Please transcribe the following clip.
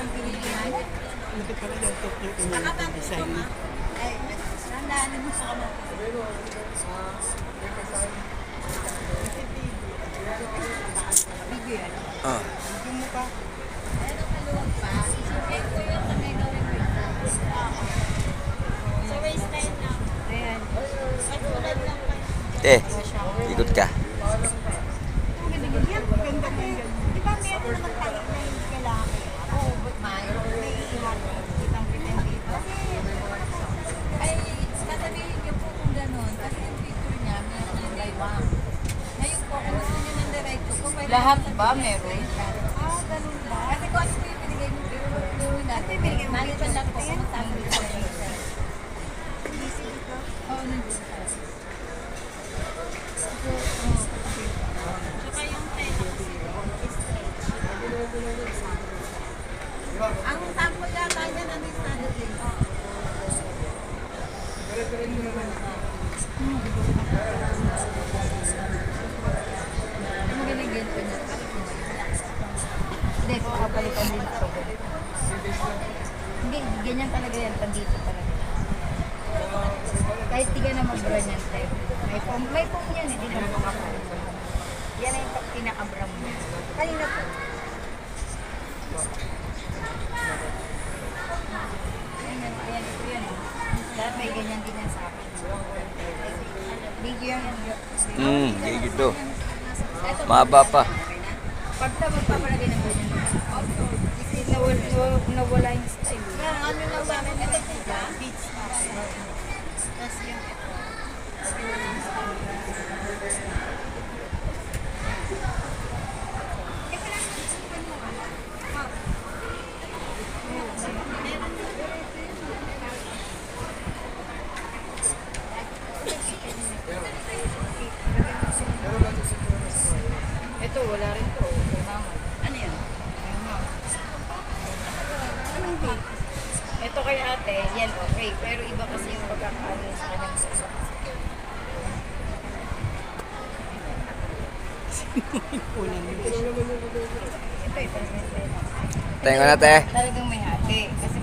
ng Pilipinas. Ito pala yung Tokyo design. Ay, nandaanin mo sa kamay. Video yan. Ah. Yung mukha. Ayun ang maluwag pa. Isipin ko yun na may gawin ko yun. Sa waistline lang. Ayan. Katulad lang pa. Ikot ka. Yan, ganda mo yun. Di ba meron naman tayo na hindi kailangan kayo? Oo, but may iihan. Kitang-kitang dito. Ay, sasabihin niyo po kung gano'n. Kasi yung picture niya, meron yung gaywang. Ngayon po, kung gusto niyo ng diretso po, pwede Lahat naman ba sabihin meron? Ah, ganun ba? Kasi kung ano po yung binigay mo, gawin natin. Manager lang po kung saan mo ito. Oo, nandun. Tsaka yung tela kasi, ang sample yata niya nandun sa natin. Ang magaling yan po niya. Hindi, papalitan din ito. Hindi, ganyan talaga yan. Pandito talaga. Kahit di ka na mag-brand yan, te. May pong yan, hindi na makapal. Yan na yung pinaka-brand niya. Kanina po. Ayan, ito yan. Lahat may ganyan din yan sa akin. Video yan. Dito. Mahaba pa. Pag na magpapalagay ng ganyan. Kasi nawala yung style. Yung ano lang sa amin, ito po, beach pa. Tapos yung ito. Ito, wala rin to. Ano yan? Ito kay ate, yan okay. Pero iba kasi yung pagkakaano sa kanyang suso. Ulan. Ito, ito. Tayo nga na, te. Talagang may hati. Kasi